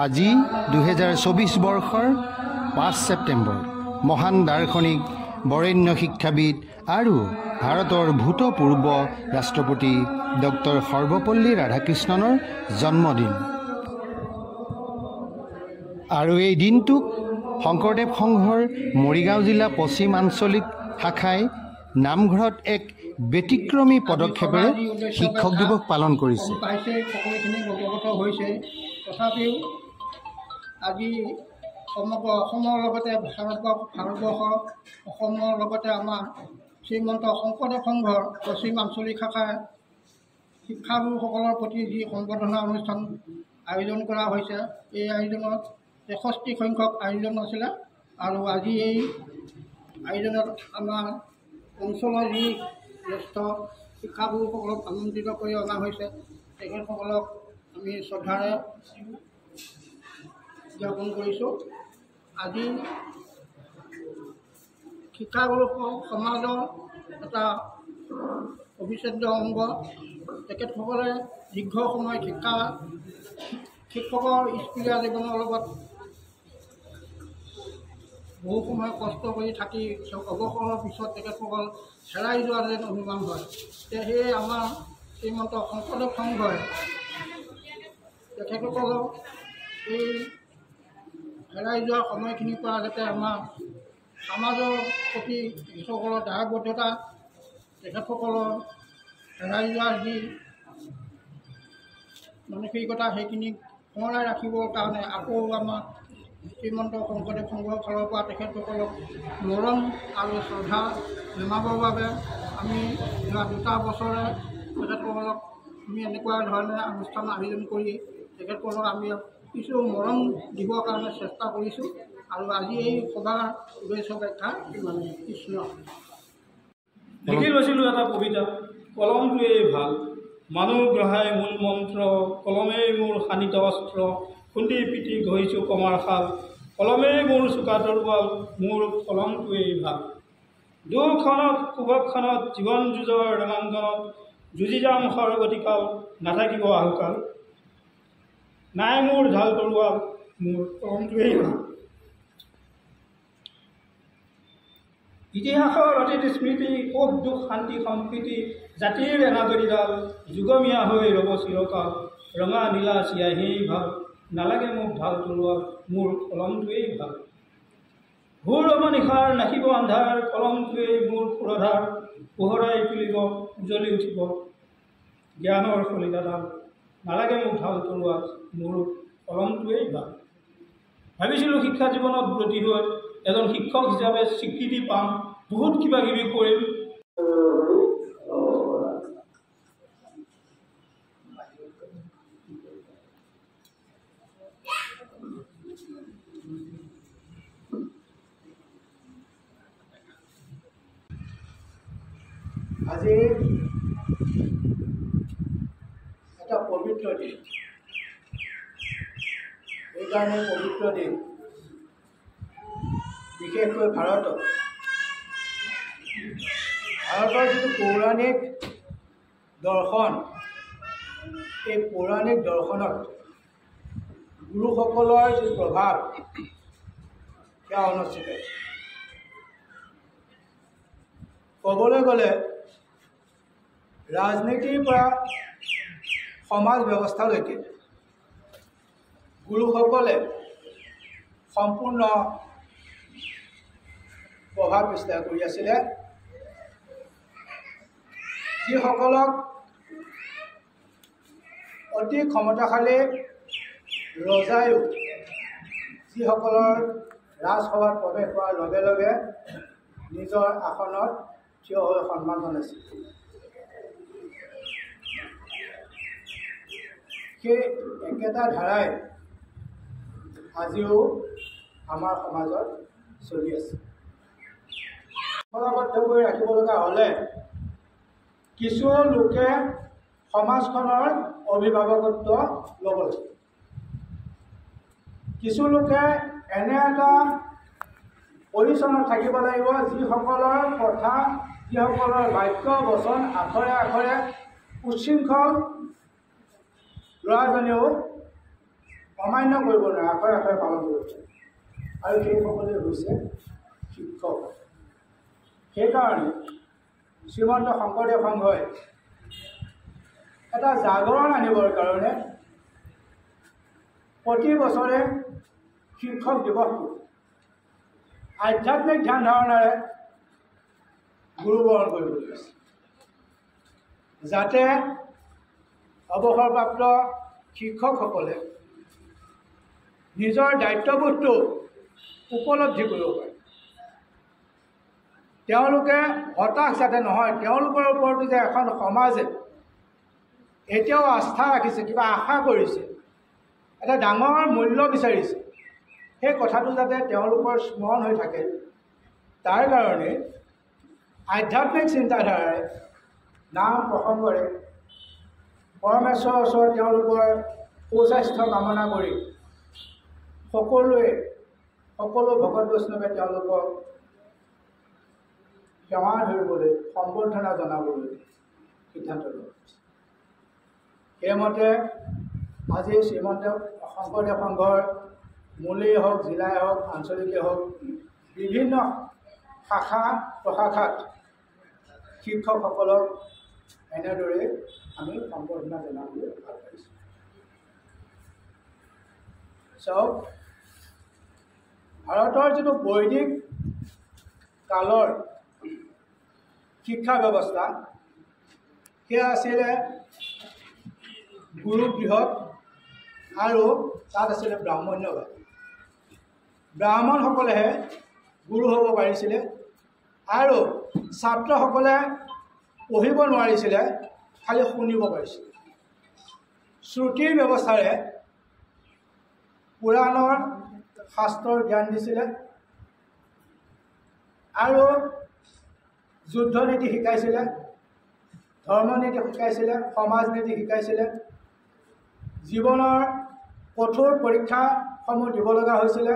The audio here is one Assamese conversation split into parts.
আজি 2024 বৰ্ষৰ 5 ছেপ্টেম্বৰ মহান দাৰ্শনিক বৰেণ্য শিক্ষাবিদ আৰু ভাৰতৰ ভূতপূৰ্ব ৰাষ্ট্ৰপতি ডক্টৰ সৰ্বপল্লী ৰাধাকৃষ্ণনৰ জন্মদিন। আৰু এই দিনটোক শংকৰদেৱ সংঘৰ মৰিগাঁও জিলা পশ্চিম আঞ্চলিক শাখাই নামঘৰত এক ব্যতিক্ৰমী পদক্ষেপেৰে শিক্ষক দিৱস পালন কৰিছে। সকলোখিনি অৱগত হৈছে, তথাপিও আজি সমগ্ৰ অসমৰ লগতে ভাৰতবৰ্ষৰ অসমৰ লগতে আমাৰ শ্ৰীমন্ত শংকৰদেৱ সংঘৰ পশ্চিম আঞ্চলিক শাখাৰ শিক্ষাগুৰুসকলৰ প্ৰতি যি সম্বৰ্ধনা অনুষ্ঠান আয়োজন কৰা হৈছে, এই আয়োজনত 63 সংখ্যক আয়োজন আছিলে। আৰু আজি এই আয়োজনত আমাৰ অঞ্চলৰ যি জ্যেষ্ঠ শিক্ষাগুৰুসকলক আমন্ত্ৰিত কৰি অনা হৈছে, তেখেতসকলক আমি শ্ৰদ্ধাৰে জ্ঞাপন কৰিছোঁ। আজি শিক্ষাগুৰুসকল সমাজৰ এটা অবিচ্ছেদ্য অংগ। তেখেতসকলে দীৰ্ঘ সময় শিক্ষকৰ স্কুলীয়া জীৱনৰ লগত বহু সময় কষ্ট কৰি থাকি অৱসৰৰ পিছত তেখেতসকল হেৰাই যোৱা যেন অনুমান হয়। সেয়ে আমাৰ শ্ৰীমন্ত শংকৰদেৱ সংঘই তেখেতসকলক এই হেৰাই যোৱা সময়খিনিৰ পৰা যাতে আমাৰ সমাজৰ প্ৰতি তেখেতসকলৰ দায়বদ্ধতা, তেখেতসকলৰ হেৰাই যোৱাৰ যি মানসিকতা, সেইখিনিক সোঁৱৰাই ৰাখিবৰ কাৰণে আকৌ আমাৰ শ্ৰীমন্ত শংকৰদেৱ সংঘৰ ফালৰ পৰা তেখেতসকলক মৰম আৰু শ্ৰদ্ধা জনাবৰ বাবে আমি যোৱা 2 বছৰে তেখেতসকলক আমি এনেকুৱা ধৰণে অনুষ্ঠান আয়োজন কৰি তেখেতসকলক আমি কিছু মৰম দিবৰ কাৰণে চেষ্টা কৰিছোঁ। আৰু আজি এই সভাৰ উদ্দেশ্য ব্যাখ্যা মানে কৃষ্ণ লিখি লৈছিলোঁ এটা কবিতা, কলমটোৱেই ভাল মানুহ গ্ৰহাই মূল মন্ত্ৰ, কলমেই মোৰ শানিত অস্ত্ৰ, খুন্দি পিটি ঘঁহিছোঁ কমাৰ শাল, কলমেই মোৰ চোকা তৰোৱাল, মোৰ কলমটোৱেই ভাল। দুখনত সুভক্ষণত জীৱন যুঁজৰ ৰঙাংগনত, যুঁজি যাম সৰ্বতিকাল, নাথাকিব আহুকাল, নাই মোৰ ঢাল তৰোৱাল, মোৰ কলমটোৱেই ভাল। ইতিহাসৰ অতীত স্মৃতি, সুখ দুখ শান্তি সম্প্ৰীতি, জাতিৰ এনাজৰীডাল, যুগমীয়া হৈ ৰ'ব চিৰকাল, ৰঙা নীলা চিয়াহী ভাল, নালাগে মোক ঢাল তৰোৱাল, মোৰ কলমটোৱেই ভাল। ঘূৰ অমনিশাৰ নাখিব আন্ধাৰ, কলমটোৱেই মোৰ সুৰধাৰ, পোহৰাই তুলিব উজ্বলি উঠিব জ্ঞানৰ শলিতাডাল, নালাগে মোক ঢাল তৰোৱাল, মোৰ কলমটোৱেই ভাল। ভাবিছিলোঁ শিক্ষা জীৱনত ব্ৰতী হৈ এজন শিক্ষক হিচাপে স্বীকৃতি পাম, বহুত কিবা কিবি কৰিম। আজি এটা পবিত্ৰ দিন। এইকাৰণে পবিত্ৰ দিন বিশেষকৈ ভাৰতৰ যিটো পৌৰাণিক দৰ্শন, এই পৌৰাণিক দৰ্শনত গুৰুসকলৰ যি প্ৰভাৱ সেয়া অনুষ্ঠিত। ক'বলৈ গ'লে ৰাজনীতিৰ পৰা সমাজ ব্যৱস্থালৈকে গুৰুসকলে সম্পূৰ্ণ প্ৰভাৱ বিস্তাৰ কৰি আছিলে। যিসকলক অতি ক্ষমতাশালী ৰজায়ো যিসকলৰ ৰাজসভাত প্ৰৱেশ কৰাৰ লগে লগে নিজৰ আসনত থিয় হৈ সন্মান জনাইছিল, সেই একেটা ধাৰাই আজিও আমাৰ সমাজত চলি আছে। সমাবদ্ধ কৰি ৰাখিব লগা হ'লে কিছু লোকে সমাজখনৰ অভিভাৱকত্ব ল'ব লাগে। কিছু লোকে এনে এটা পজিশ্যনত থাকিব লাগিব যিসকলৰ কথা, যিসকলৰ বাক্য বচন আখৰে আখৰে উচ্ছৃংখল ল'ৰাজনেও অমান্য কৰিব নোৱাৰে, আখৰে আখৰে পালন কৰিব পাৰে। আৰু সেইসকলে হৈছে শিক্ষক। সেইকাৰণে শ্ৰীমন্ত শংকৰদেৱ সংঘই এটা জাগৰণ আনিবৰ কাৰণে প্ৰতি বছৰে শিক্ষক দিৱসটো আধ্যাত্মিক ধ্যান ধাৰণাৰে গুৰুবৰণ কৰিবলৈ লৈছে, যাতে অৱসৰপ্ৰাপ্ত শিক্ষকসকলে নিজৰ দায়িত্ববোধটো উপলব্ধি কৰিব পাৰে। তেওঁলোকে হতাশ যাতে নহয়, তেওঁলোকৰ ওপৰতো যে এখন সমাজে এতিয়াও আস্থা ৰাখিছে, কিবা আশা কৰিছে, এটা ডাঙৰ মূল্য বিচাৰিছে, সেই কথাটো যাতে তেওঁলোকৰ স্মৰণ হৈ থাকে, তাৰ কাৰণে আধ্যাত্মিক চিন্তাধাৰাৰে নাম প্ৰসংগৰে পৰমেশ্বৰৰ ওচৰত তেওঁলোকৰ সুস্বাস্থ্য কামনা কৰি সকলো ভকত বৈষ্ণৱে তেওঁলোকক সেৱা ধৰিবলৈ, সম্বৰ্ধনা জনাবলৈ সিদ্ধান্ত লোৱা হৈছে। সেইমতে আজি শ্ৰীমন্ত শংকৰদেৱ সংঘৰ মূলেই হওক, জিলাই হওক, আঞ্চলিকেই হওক, বিভিন্ন শাখা প্ৰশাখাত শিক্ষকসকলক এনেদৰে আমি সম্বৰ্ধনা জনাবলৈ আগবাঢ়িছোঁ। চাওক, ভাৰতৰ যিটো বৈদিক কালৰ শিক্ষা ব্যৱস্থা, সেয়া আছিলে গুৰু বৃহৎ আৰু তাত আছিলে ব্ৰাহ্মণ্যবাদ। ব্ৰাহ্মণসকলেহে গুৰু হ'ব পাৰিছিলে আৰু ছাত্ৰসকলে পঢ়িব নোৱাৰিছিলে, খালি শুনিব পাৰিছিলে। শ্ৰুতিৰ ব্যৱস্থাৰে পুৰাণৰ শাস্ত্ৰৰ জ্ঞান দিছিলে আৰু যুদ্ধ নীতি শিকাইছিলে, ধৰ্মনীতি শিকাইছিলে, সমাজ নীতি শিকাইছিলে। জীৱনৰ কঠোৰ পৰীক্ষাসমূহ দিব লগা হৈছিলে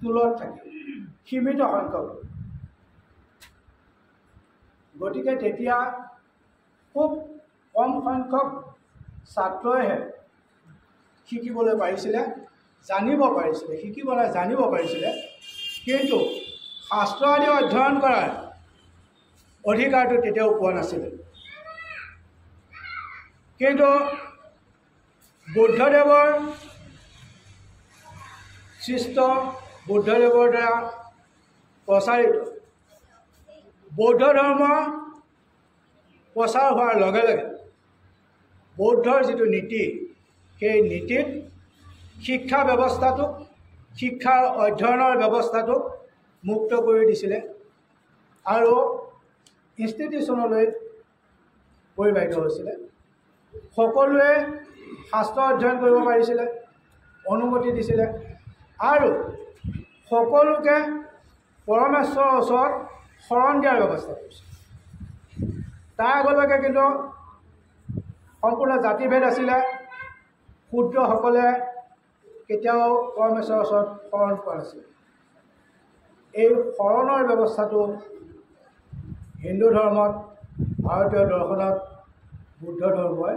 টোলত থাকি, সীমিত সংখ্যক। গতিকে তেতিয়া খুব কম সংখ্যক ছাত্ৰইহে শিকিবলৈ পাৰিছিলে, জানিব পাৰিছিলে, শিকিবলৈ জানিব পাৰিছিলে। কিন্তু শাস্ত্ৰ আদি অধ্যয়ন কৰাৰ অধিকাৰটো তেতিয়াও পোৱা নাছিলে। কিন্তু বুদ্ধদেৱৰ সৃষ্ট, বুদ্ধদেৱৰ দ্বাৰা প্ৰচাৰিত বৌদ্ধ ধৰ্ম প্ৰচাৰ হোৱাৰ লগে লগে বৌদ্ধৰ যিটো নীতি, সেই নীতিত শিক্ষা ব্যৱস্থাটোক, শিক্ষাৰ অধ্যয়নৰ ব্যৱস্থাটোক মুক্ত কৰি দিছিলে আৰু ইনষ্টিটিউশ্যনলৈ পৰিবাহিত হৈছিলে। সকলোৱে শাস্ত্ৰ অধ্যয়ন কৰিব পাৰিছিলে, অনুমতি দিছিলে আৰু সকলোকে পৰমেশ্বৰৰ ওচৰত শৰণ দিয়াৰ ব্যৱস্থা কৰিছিল। তাৰ আগলৈকে কিন্তু সম্পূৰ্ণ জাতিভেদ আছিলে। শূদ্ৰসকলে কেতিয়াও পৰমেশ্বৰৰ ওচৰত শৰণ পোৱা নাছিল। এই শৰণৰ ব্যৱস্থাটো হিন্দু ধৰ্মত, ভাৰতীয় দৰ্শনত বুদ্ধ ধৰ্মই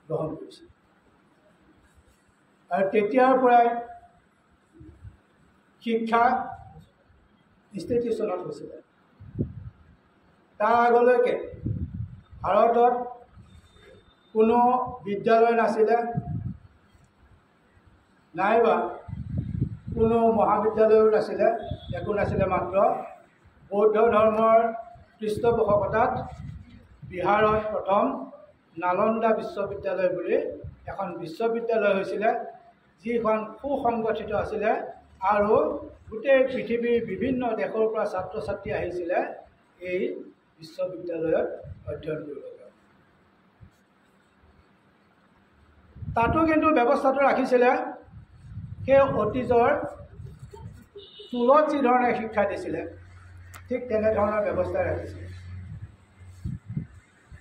গ্ৰহণ কৰিছিল আৰু তেতিয়াৰ পৰাই শিক্ষা ইনষ্টিটিউশ্যনত হৈছিলে। তাৰ আগলৈকে ভাৰতত কোনো বিদ্যালয় নাছিলে, নাইবা কোনো মহাবিদ্যালয়ো নাছিলে, একো নাছিলে। মাত্ৰ বৌদ্ধ ধৰ্মৰ পৃষ্ঠপোষকতাত বিহাৰত প্ৰথম নালন্দা বিশ্ববিদ্যালয় বুলি এখন বিশ্ববিদ্যালয় হৈছিলে, যিখন সুসংগঠিত আছিলে আৰু গোটেই পৃথিৱীৰ বিভিন্ন দেশৰ পৰা ছাত্ৰ ছাত্ৰী আহিছিলে এই বিশ্ববিদ্যালয়ত অধ্যয়ন কৰিবলৈ। তাতো কিন্তু ব্যৱস্থাটো ৰাখিছিলে সেই অতীজৰ টোলত যিধৰণে শিক্ষা দিছিলে, ঠিক তেনেধৰণৰ ব্যৱস্থা ৰাখিছিলে।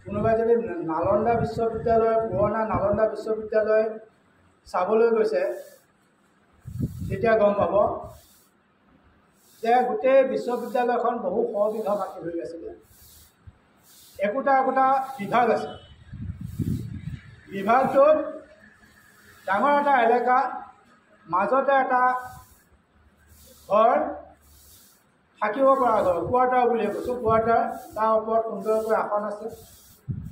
কোনোবাই যদি নালন্দা বিশ্ববিদ্যালয়, পুৰণা নালন্দা বিশ্ববিদ্যালয় চাবলৈ গৈছে, তেতিয়া গম পাব যে গোটেই বিশ্ববিদ্যালয়খন বহু সবিঘা মাটি হৈ আছিলে। একোটা একোটা বিভাগ আছে। বিভাগটোত ডাঙৰ এটা এলেকা, মাজতে এটা ঘৰ, থাকিব পৰা ঘৰ, কোৱাৰ্টাৰ বুলি কৈছোঁ, কোৱাৰ্টাৰ। তাৰ ওপৰত সুন্দৰকৈ আসন আছে,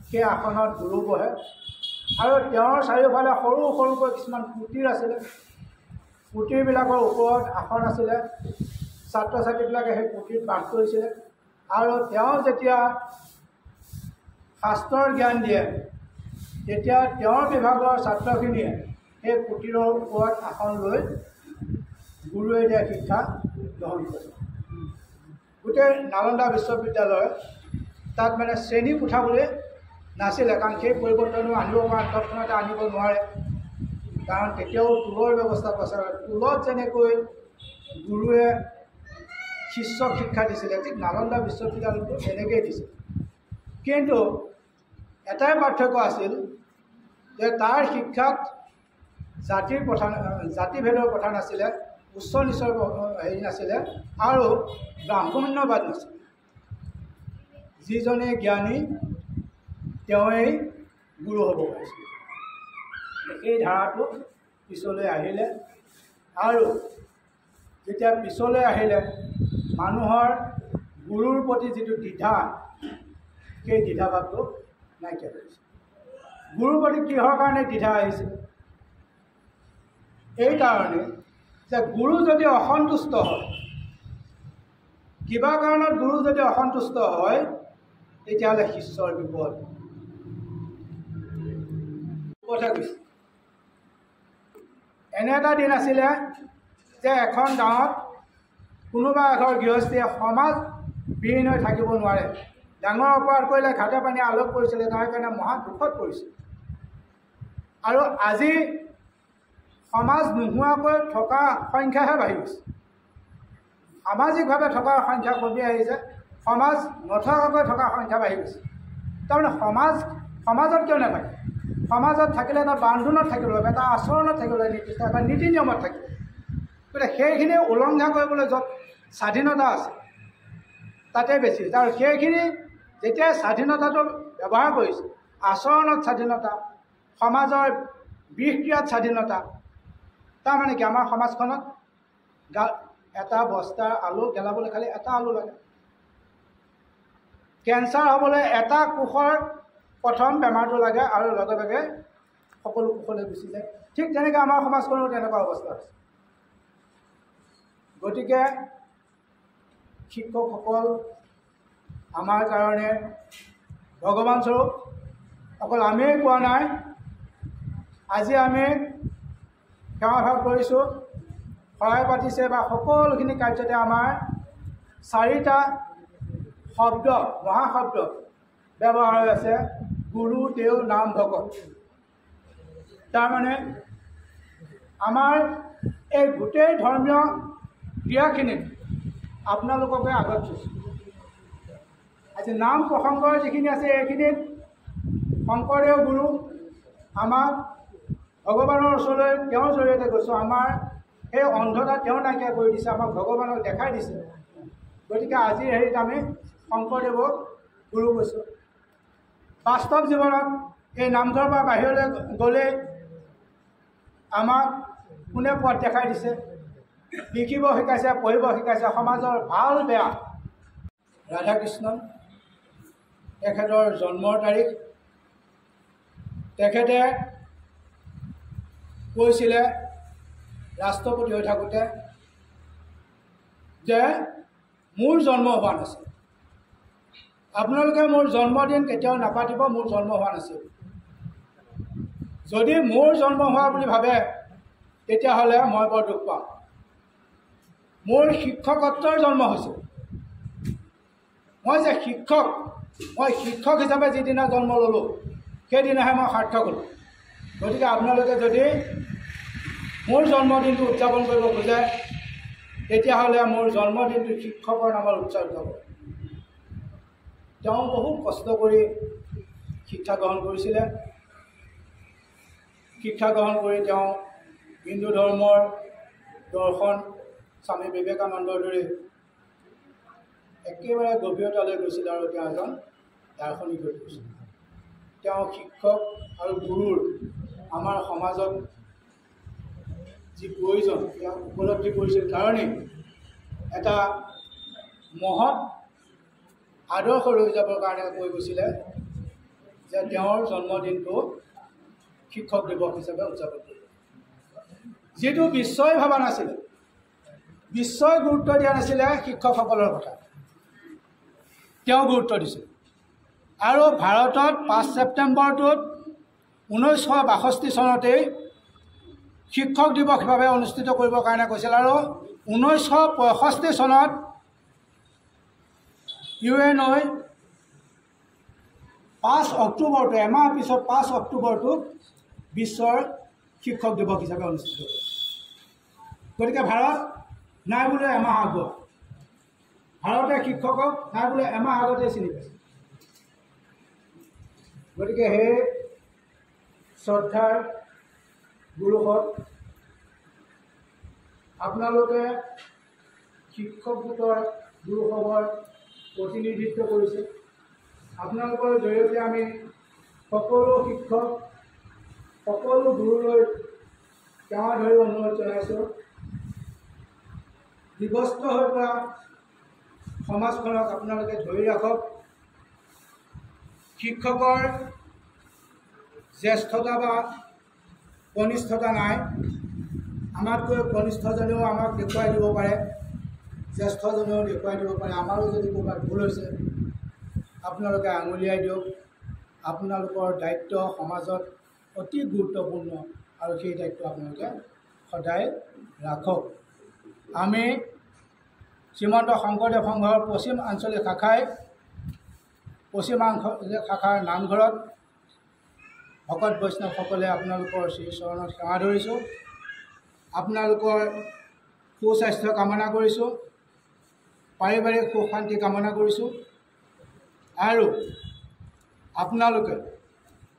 সেই আসনত গুৰু বহে। আৰু তেওঁৰ চাৰিওফালে সৰু সৰুকৈ কিছুমান কুটিৰ আছিলে, কুটিৰবিলাকৰ ওপৰত আসন আছিলে। ছাত্ৰ ছাত্ৰীবিলাকে সেই কুটিৰত বাস কৰিছিলে। আৰু তেওঁ যেতিয়া শাস্ত্ৰৰ জ্ঞান দিয়ে, তেতিয়া তেওঁৰ বিভাগৰ ছাত্ৰখিনিয়ে সেই কুটিৰৰ ওপৰত আসন লৈ গুৰুৱে দিয়া শিক্ষা গ্ৰহণ কৰে। গোটেই নালন্দা বিশ্ববিদ্যালয় তাত মানে শ্ৰেণী কোঠা বুলি নাছিলে, কাৰণ সেই পৰিৱৰ্তনো আনিব পৰা তৎক্ষণাতে আনিব নোৱাৰে, কাৰণ তেতিয়াও টোলৰ ব্যৱস্থা আছে। টোলত যেনেকৈ গুৰুৱে শিষ্যক শিক্ষা দিছিলে, ঠিক নালন্দা বিশ্ববিদ্যালয়তো তেনেকৈয়ে দিছিল। কিন্তু এটাই পাৰ্থক্য আছিল যে তাৰ শিক্ষাত জাতিভেদৰ কথা নাছিলে, উচ্চ নিচৰ হেৰি নাছিলে, আৰু ব্ৰাহ্মণ্যবাদ নাছিলে। যিজনে জ্ঞানী তেওঁৱেই গুৰু হ'ব পাৰিছিল। এই ধাৰাটো পিছলৈ আহিলে, আৰু যেতিয়া পিছলৈ আহিলে মানুহৰ গুৰুৰ প্ৰতি যিটো দ্বিধা, সেই দ্বিধাভাৱটো নাইকিয়া কৰিছে। গুৰুৰ প্ৰতি কিহৰ কাৰণে দ্বিধা আহিছিল? এইকাৰণে যে গুৰু যদি অসন্তুষ্ট হয়, কিবা কাৰণত গুৰু যদি অসন্তুষ্ট হয়, তেতিয়াহ'লে শিষ্যৰ বিপদ। কথা কৈছে, এনে এটা দিন আছিলে যে এখন গাঁৱত কোনোবা এঘৰ গৃহস্থীয়ে সমাজ বিহীন হৈ থাকিব নোৱাৰে। ডাঙৰ অপৰাধ কৰিলে ঘাটে পানী আলোক কৰিছিলে, তাৰ কাৰণে মহা দুখত পৰিছিল। আৰু আজি সমাজ নোহোৱাকৈ থকা সংখ্যাহে বাঢ়ি গৈছে। সামাজিকভাৱে থকাৰ সংখ্যা কমি আহিছে, সমাজ নথকাকৈ থকাৰ সংখ্যা বাঢ়ি গৈছে। তাৰমানে সমাজত কিয় নাথাকে? সমাজত থাকিলে এটা বান্ধোনত থাকিব লাগিব, এটা আচৰণত থাকিব লাগিব, নিৰ্দিষ্ট এটা নীতি নিয়মত থাকিব। গতিকে সেইখিনি উলংঘা কৰিবলৈ য'ত স্বাধীনতা আছে তাতে বেছি। আৰু সেইখিনি যেতিয়া স্বাধীনতাটো ব্যৱহাৰ কৰিছে, আচৰণত স্বাধীনতা, সমাজৰ বিষক্ৰিয়াত স্বাধীনতা, তাৰমানে কি আমাৰ সমাজখনত এটা বস্তাৰ আলু গেলাবলৈ খালি এটা আলু লাগে। কেঞ্চাৰ হ'বলৈ এটা কোষৰ প্ৰথম বেমাৰটো লাগে, আৰু লগে লগে সকলো কোষলৈ গুচি যায়। ঠিক তেনেকৈ আমাৰ সমাজখনৰো তেনেকুৱা অৱস্থা হৈছে। গতিকে শিক্ষকসকল আমাৰ কাৰণে ভগৱান স্বৰূপ। অকল আমিয়ে কোৱা নাই, আজি আমি সেৱাভাগ কৰিছোঁ, শৰাই পাতিছে, বা সকলোখিনি কাৰ্যতে আমাৰ 4টা শব্দ, মহাশব্দ ব্যৱহাৰ হৈ আছে: গুৰু, দেও, নাম, ভকত। তাৰমানে আমাৰ এই গোটেই ধৰ্মীয় ক্ৰিয়াখিনিত আপোনালোককে আগত থৈছোঁ। আজি নাম প্ৰসংগৰ যিখিনি আছে, এইখিনিত শংকৰদেৱ গুৰু আমাক ভগৱানৰ ওচৰলৈ তেওঁৰ জৰিয়তে গৈছোঁ। আমাৰ সেই অন্ধতা তেওঁ নাইকিয়া কৰি দিছে, আমাক ভগৱানক দেখাই দিছে। গতিকে আজিৰ হেৰিত আমি শংকৰদেৱক গুৰু কৈছোঁ। বাস্তৱ জীৱনত এই নামঘৰৰ পৰা বাহিৰলৈ গ'লে আমাক কোনে পথ দেখাই দিছে, লিখিব শিকাইছে, পঢ়িব শিকাইছে, সমাজৰ ভাল বেয়া। ৰাধাকৃষ্ণন তেখেতৰ জন্মৰ তাৰিখ, তেখেতে কৈছিলে ৰাষ্ট্ৰপতি হৈ থাকোঁতে যে মোৰ জন্ম হোৱা নাছিল, আপোনালোকে মোৰ জন্মদিন কেতিয়াও নাপাতিব, মোৰ জন্ম হোৱা নাছিল। যদি মোৰ জন্ম হোৱা বুলি ভাবে তেতিয়াহ'লে মই বৰ দুখ পাম। মোৰ শিক্ষকত্বৰ জন্ম হৈছিল, মই যে শিক্ষক, মই শিক্ষক হিচাপে যিদিনা জন্ম ল'লোঁ সেইদিনাহে মই সাৰ্থক হ'লোঁ। গতিকে আপোনালোকে যদি মোৰ জন্মদিনটো উদযাপন কৰিব খোজে তেতিয়াহ'লে মোৰ জন্মদিনটো শিক্ষকৰ নামত উৎসৰ্গ হ'ব। তেওঁ বহুত কষ্ট কৰি শিক্ষা গ্ৰহণ কৰিছিলে। শিক্ষা গ্ৰহণ কৰি তেওঁ হিন্দু ধৰ্মৰ দৰ্শন স্বামী বিবেকানন্দৰ দৰে একেবাৰে গভীৰতালৈ গৈছিল, আৰু তেওঁ এজন দাৰ্শনিক হৈ গৈছিল। তেওঁ শিক্ষক আৰু গুৰুৰ আমাৰ সমাজত যি প্ৰয়োজন সেয়া উপলব্ধি কৰিছিল কাৰণেই এটা মহৎ আদৰ্শ লৈ যাবৰ কাৰণে কৈ গৈছিলে যে তেওঁৰ জন্মদিনটো শিক্ষক দিৱস হিচাপে উদযাপন কৰিব, যিটো বিশ্বই ভবা নাছিলে, বিশ্বই গুৰুত্ব দিয়া নাছিলে শিক্ষকসকলৰ কথা, তেওঁ গুৰুত্ব দিছিল। আৰু ভাৰতত 5 ছেপ্টেম্বৰটোত 1962 চনতেই শিক্ষক দিৱস হিচাপে অনুষ্ঠিত কৰিবৰ কাৰণে কৈছিল। আৰু 1965 চনত UNOই 5 অক্টোবৰটো, এমাহ পিছত 5 অক্টোবৰটোক বিশ্বৰ শিক্ষক দিৱস হিচাপে অনুষ্ঠিত কৰিছিল। গতিকে ভাৰত নাই বোলে এমাহ আগত, ভাৰতে শিক্ষকক নাই বোলে এমাহ আগতে চিনি পাইছে। গতিকে সেই শ্ৰদ্ধাৰ গুৰুসকল, আপোনালোকে শিক্ষক গোটৰ গুৰুসকলৰ প্ৰতিনিধিত্ব কৰিছে। আপোনালোকৰ জৰিয়তে আমি সকলো শিক্ষক, সকলো গুৰুলৈ সেৱা ধৰি অনুৰোধ জনাইছোঁ, বিভস্ত হৈ পৰা সমাজখনক আপোনালোকে ধৰি ৰাখক। শিক্ষকৰ জ্যেষ্ঠতা বা কনিষ্ঠতা নাই, আমাতকৈ কনিষ্ঠজনেও আমাক দেখুৱাই দিব পাৰে, জ্যেষ্ঠজনেও দেখুৱাই দিব পাৰে। আমাৰো যদি ক'ৰবাত ভুল হৈছে আপোনালোকে আঙুলিয়াই দিয়ক। আপোনালোকৰ দায়িত্ব সমাজত অতি গুৰুত্বপূৰ্ণ আৰু সেই দায়িত্ব আপোনালোকে সদায় ৰাখক। আমি শ্ৰীমন্ত শংকৰদেৱ সংঘৰ পশ্চিম আঞ্চলিক শাখাৰ নামঘৰত ভকত বৈষ্ণৱসকলে আপোনালোকৰ শ্ৰীচৰণত সেৱা ধৰিছোঁ। আপোনালোকৰ সুস্বাস্থ্য কামনা কৰিছোঁ, পাৰিবাৰিক সুখ শান্তি কামনা কৰিছোঁ। আৰু আপোনালোকে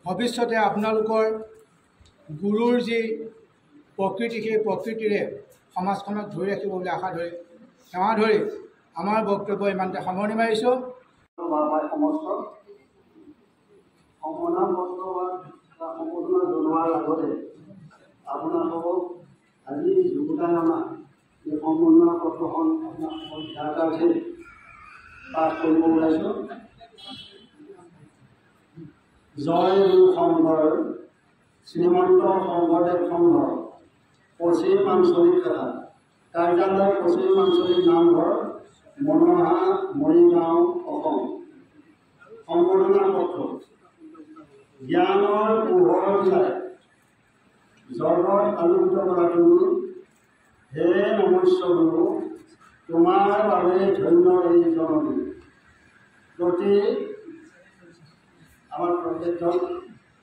ভৱিষ্যতে আপোনালোকৰ গুৰুৰ যি প্ৰকৃতি, সেই প্ৰকৃতিৰে সমাজখনক ধৰি ৰাখিব বুলি আশা ধৰি সেৱা ধৰি আমাৰ বক্তব্য ইমানতে সামৰণি মাৰিছোঁ। সমস্ত সম্মাননা সম্বোধনা জনোৱাৰ আগতে আপোনালোকক আজি যোগদান অনা এই সম্মাননা পত্ৰখন আপোনালোকৰ ধ্যাতাৰ্থে পাঠ কৰিব ওলাইছোঁ। জয় গুৰু সংঘৰ শ্ৰীমন্ত শংকৰদেৱ সংঘৰ পশ্চিম আঞ্চলিক শাখা কাৰ্যালয়, পশ্চিম আঞ্চলিক নামঘৰ, মনোহা, মৰিগাঁও, অসম। সম্বোধনা পত্ৰ। জ্ঞানৰ পোহৰ চাই জগত আলোকিত কৰা তুমি, হে নমস্য গুৰু, তোমাৰ বাবে ধন্য এই জননী। প্ৰতি আমাৰ প্ৰত্যেকজন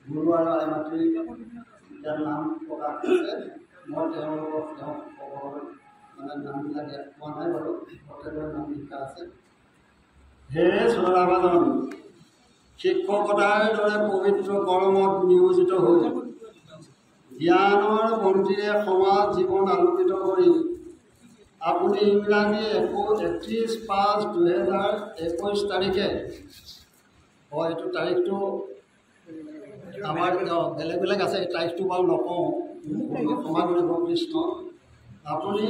গুৰু আৰু আই মাতৃৰ যাৰ নাম প্ৰকাশ কৰিছে, মই তেওঁলোকক নামবিলাক ইয়াত পোৱা নাই বাৰু, প্ৰত্যেকৰে নাম লিখা আছে। হে চোৰাবাদন, শিক্ষকতাৰ দৰে পবিত্ৰ কৰ্মত নিয়োজিত হৈ জ্ঞানৰ বন্তিৰে সমাজ জীৱন আলোকিত কৰি আপুনি ইংৰাজী 31/5/2021 তাৰিখে, এইটো তাৰিখটো আমাৰ বেলেগ বেলেগ আছে, এই তাৰিখটো বাৰু নকওঁ, সমাগৰি কৃষ্ণ। আপুনি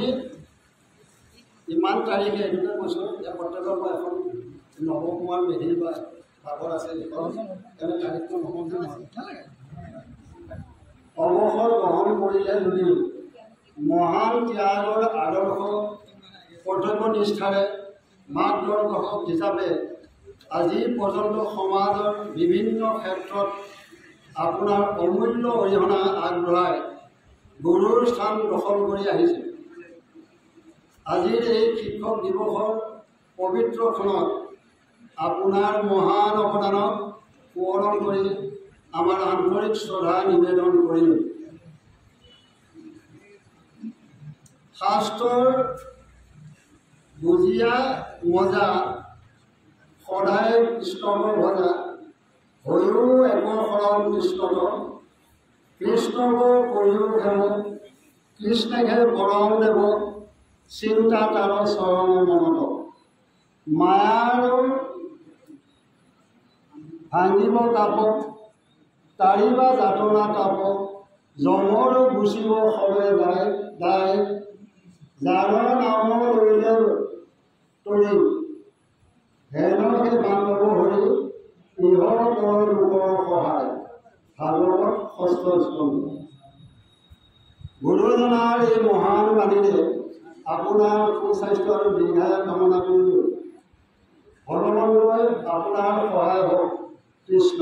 ইমান তাৰিখে এইটোকে কৈছোঁ যে প্ৰত্যেকৰ পৰা এখন নৱকুমাৰ মেধিৰ বা ভাগৰ আছে, তেনে তাৰিখটো নকওঁ। অৱসৰ গ্ৰহণ কৰিলে যদিও মহান ত্যাগৰ আদৰ্শ কৰ্তব্যনিষ্ঠাৰে মাৰ্গদৰ্শক হিচাপে আজি পৰ্যন্ত সমাজৰ বিভিন্ন ক্ষেত্ৰত আপোনাৰ অমূল্য অৰিহণা আগবঢ়াই গুৰুৰ স্থান দখল কৰি আহিছে। আজিৰ এই শিক্ষক দিৱসৰ পবিত্ৰ ক্ষণত আপোনাৰ মহান অৱদানক সোঁৱৰণ কৰি আমাৰ আন্তৰিক শ্ৰদ্ধা নিবেদন কৰিলোঁ। শাস্ত্ৰৰ বুজিয়া মজা সদায় কৃষ্ণৰ ভজা, হৈও একৰ শৰণ কৃষ্ণত, কৃষ্ণক কৰিও ঘেৰ, কৃষ্ণেহে পৰম দেৱ, চিন্তা তাৰ চৰণ মনত। মায়াৰ ভাঙিব তাপ, তাৰিবা যাতনা তাপ, যমৰ গুচিব সবে যায় যাৰ নাম লৰিলে তৰি হেনৰ সেই বান্ধৱ হৰি ইহৰ পৰ লোকৰ সহায় ভাগৱত ষষ্ঠ স্কন্ধ। গুৰুজনাৰ এই মহান বাণীৰে আপোনাৰ সুস্বাস্থ্য আৰু দীৰ্ঘায়ু কামনা কৰিলোঁ। ভগৱানলৈ আপোনাৰ সহায় হওক কৃষ্ণ।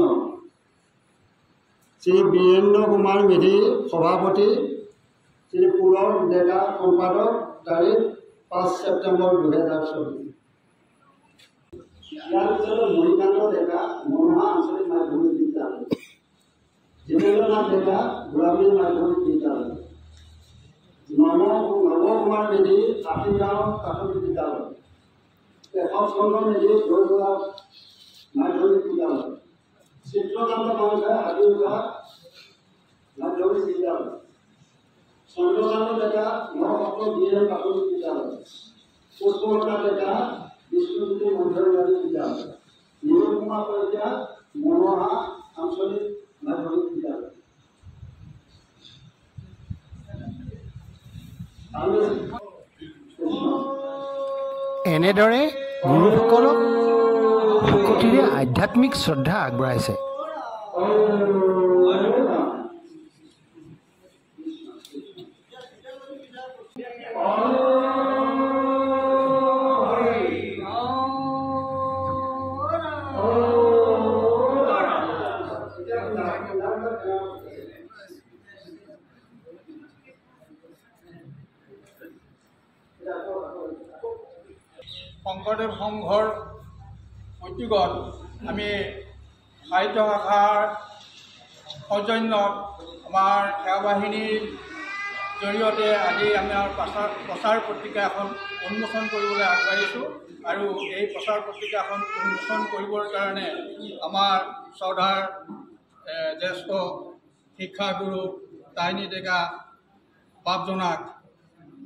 শ্ৰী বীৰেন্দ্ৰ কুমাৰ মেধি সভাপতি, শ্ৰী পুৰব ডেকা সম্পাদক, তাৰিখ 5 ছেপ্টেম্বৰ 2024। ইয়াৰ পিছতে মণিকান্ত ডেকা মনোহা আঞ্চলিক মাধ্যমিক বিদ্যালয়, জিতেন্দ্ৰনাথ ডেকা গোলামী মাধ্যমিক বিদ্যালয়, নৱ কুমাৰ মেধি আশীগাঁও প্ৰাথমিক বিদ্যালয়, কেশৱ চন্দ্ৰ মেধি দৈগোলা মাধ্যমিক বিদ্যালয়, চিত্ৰকান্ত বংশাই হাতীগাঁও মাধ্যমিক বিদ্যালয়, চন্দ্ৰকান্ত ডেকা নসত্ৰ BL প্ৰাথমিক বিদ্যালয়, পুষ্পলতা ডেকা বিষ্ণুজ্যোতি মধ্যমীয়া বিদ্যালয়, নীল কুমাৰ শইকীয়া মনোহা আঞ্চলিক মাধ্যমিক বিদ্যালয়। এনেদৰে গুৰুসকলক ভকতিৰে আধ্যাত্মিক শ্ৰদ্ধা আগবঢ়াইছে। শংকৰদেৱ সংঘৰ উদ্যোগত আমি সাহিত্য শাখাৰ সৌজন্যত আমাৰ সেৱা বাহিনীৰ জৰিয়তে আজি আমাৰ প্ৰচাৰ পত্ৰিকা এখন উন্মোচন কৰিবলৈ আগবাঢ়িছোঁ। আৰু এই প্ৰচাৰ পত্ৰিকাখন উন্মোচন কৰিবৰ কাৰণে আমাৰ শ্ৰদ্ধাৰ জ্যেষ্ঠ শিক্ষাগুৰু তাইনী ডেকা বাপজনাক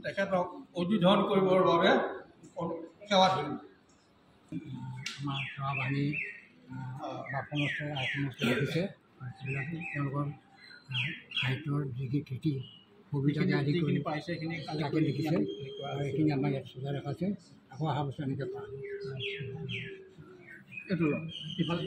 তেখেতক উদ্বোধন কৰিবৰ বাবে সেৱা ধৰিম। আমাৰ সেৱা বাহিনী বা সমস্ত লিখিছে, তেওঁলোকৰ সাহিত্যৰ যি কি কৃতি কবিতাকে আদি কৰি পাইছে সেইখিনি তাকে লিখিছে আৰু এইখিনি আমাৰ ইয়াত সজাই ৰখাইছে। আকৌ অহা বছৰ এনেকৈ পাম। এইটো ইফালে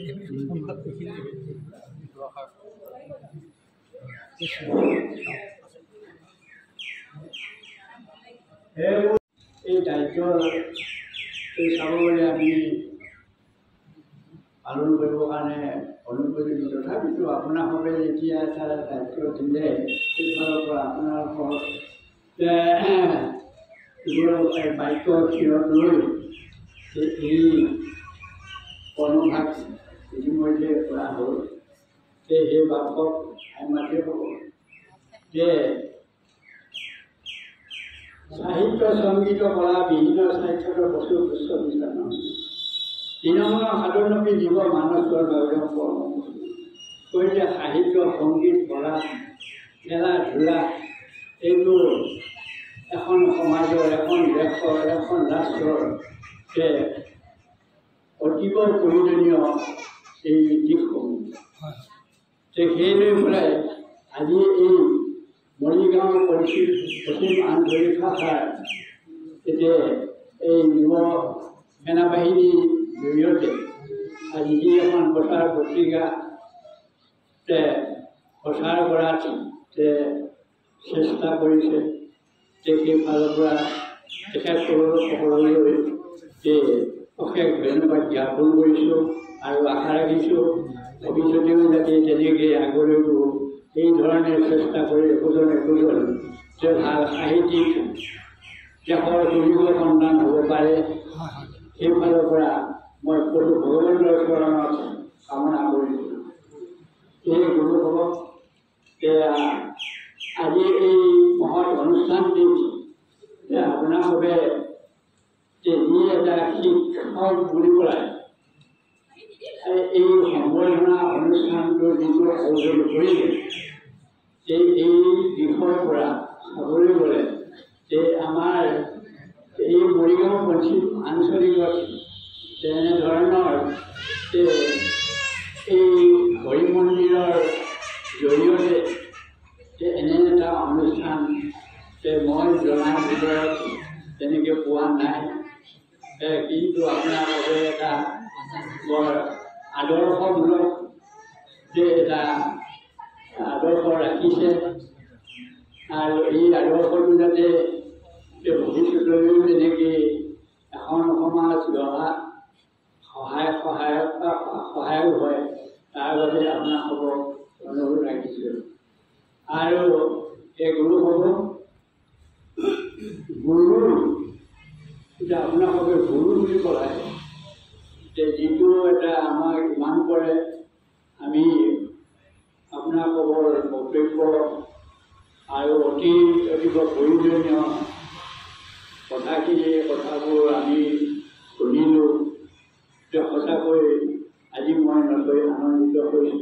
এই দায়িত্ব চাবলৈ আমি পালন কৰিবৰ কাৰণে অনুমতি দিছোঁ। তথাপিতো আপোনালোকে যেতিয়া এটা দায়িত্ব দিলে সেইফালৰ পৰা আপোনালোকৰ বাক্য ক্ষীৰত লৈ এই কৰ্মভাগ ইতিমধ্যে কৰা হ'ল। সেই বাপক মাতে হ'ব যে সাহিত্য সংগীত কলা বিভিন্ন সাহিত্যৰ বস্তু বিশ্ববিদ্যালয় তৃণমূল সাধনপী জীৱ মানসৰ গৌৰৱ কৰ্ম কৈছে। সাহিত্য সংগীত কলা খেলা ধূলা এইবোৰ এখন সমাজৰ, এখন দেশৰ, এখন ৰাষ্ট্ৰৰ অতিব প্ৰয়োজনীয় এই দিশসমূহ। সেইলৈ পেলাই আজি এই মৰিগাঁও পশ্চিম আঞ্চলিক শাখাৰ এতিয়া এই যুৱ সেনাবাহিনীৰ জৰিয়তে আজি যি এখন প্ৰচাৰ পত্ৰিকা প্ৰচাৰ কৰাত চেষ্টা কৰিছে, সেইফালৰ পৰা তেখেতসকললৈ অশেষ ধন্যবাদ জ্ঞাপন কৰিছোঁ আৰু আশা ৰাখিছোঁ ভৱিষ্যতেও যাতে তেনেকৈ আগলৈও এই ধৰণে চেষ্টা কৰি একোজন যে ভাল সাহিত্যিক দেশৰ গৰিব সন্তান হ'ব পাৰে। সেইফালৰ পৰা মই ভগৱানৰ চৰণত কামনা কৰিছোঁ। এই গুৰুসকলক আজি এই মহৎ অনুষ্ঠানটি আপোনালোকে যি এটা শিক্ষক বুলি পেলাই এই সম্বৰ্ধনা অনুষ্ঠানটো যিটো আয়োজন কৰিলে এই দিশৰ পৰা চাবলৈ গ'লে আমাৰ এই মৰিগাঁও পশ্চিম আঞ্চলিকত তেনেধৰণৰ এই হৰি মন্দিৰৰ জৰিয়তে এনে এটা অনুষ্ঠান মই জনাৰ ভিতৰত তেনেকৈ পোৱা নাই। কিন্তু আপোনাৰ বাবে এটা বৰ আদৰ্শমূলক যে এটা আদৰ্শ ৰাখিছে আৰু এই আদৰ্শটো যাতে ভৱিষ্যতলৈও তেনেকৈ এখন সমাজ গঢ়া সহায়ক হয় তাৰ বাবে আপোনালোকক অনুৰোধ ৰাখিছোঁ। আৰু এই গুৰুসকলক গুৰু এতিয়া আপোনালোকে গুৰু বুলি কয় যে যিটো এটা আমাক ইমান কৰে আমি আপোনালোকৰ কৰ্তব্য আৰু অতি প্ৰয়োজনীয় কথাবোৰ আমি শুনিলোঁ যে সঁচাকৈ আজি মই নথৈ আনন্দিত হৈছোঁ।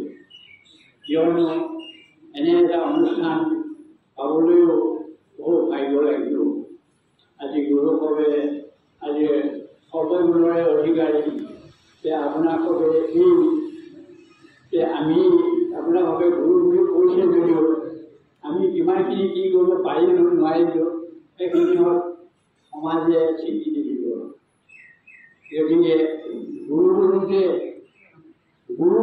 কিয়নো এনে এটা অনুষ্ঠান পাবলৈও বহু ভাবিব লাগিব। আজি গুৰুসকলে আজি সৰ্বগুণৰে অধিকাৰী যে আপোনালোকে আমি আপোনালোকে গুৰু বুলি কৈছে যদিও আমি কিমানখিনি কি কৰিব পাৰিলোঁ নোৱাৰিলোঁ সেইখিনি সমাজে স্বীকৃতি দিব। গতিকে গুৰুগুৰুকে গুৰু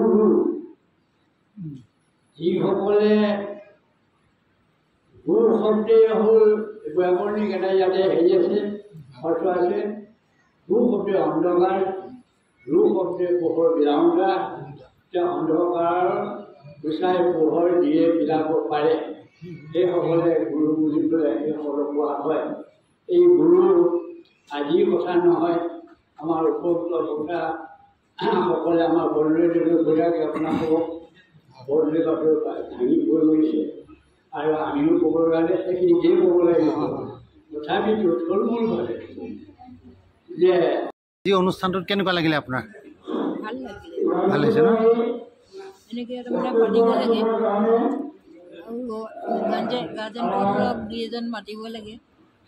যিসকলে গুৰু শব্দে হ'ল ব্যাকৰণিক এটা ইয়াতে হেৰি আছে অৰ্থ আছে। গুৰু শব্দে অন্ধকাৰ, গুৰু শব্দে পোহৰ বিলাওঁতা, অন্ধকাৰ গুচাই পোহৰ দিয়ে বিলাব পাৰে সেইসকলে গুৰু বুলি পেলাই সেইসকলক কোৱা হয়। এই গুৰু আজিৰ কথা নহয়, আমাৰ উপযুক্ত কথা সকলে আমাৰ বৰদলৈ গৈ আপোনালোকক বৰদলৈ ভাঙি গৈ গৈছে আৰু আমিও ক'বৰ কাৰণে সেইখিনিকেই ক'ব লাগিব। তথাপিতো থুলমূলভাৱে যে এই অনুষ্ঠানটোত কেনেকুৱা লাগিলে আপোনাৰ? ভাল লাগিলে, ভাল হৈছে ন? এনেকৈ তাৰমানে পাতিব লাগে আৰু গাৰ্জেনটো ধৰক 2 এজন মাতিব লাগে,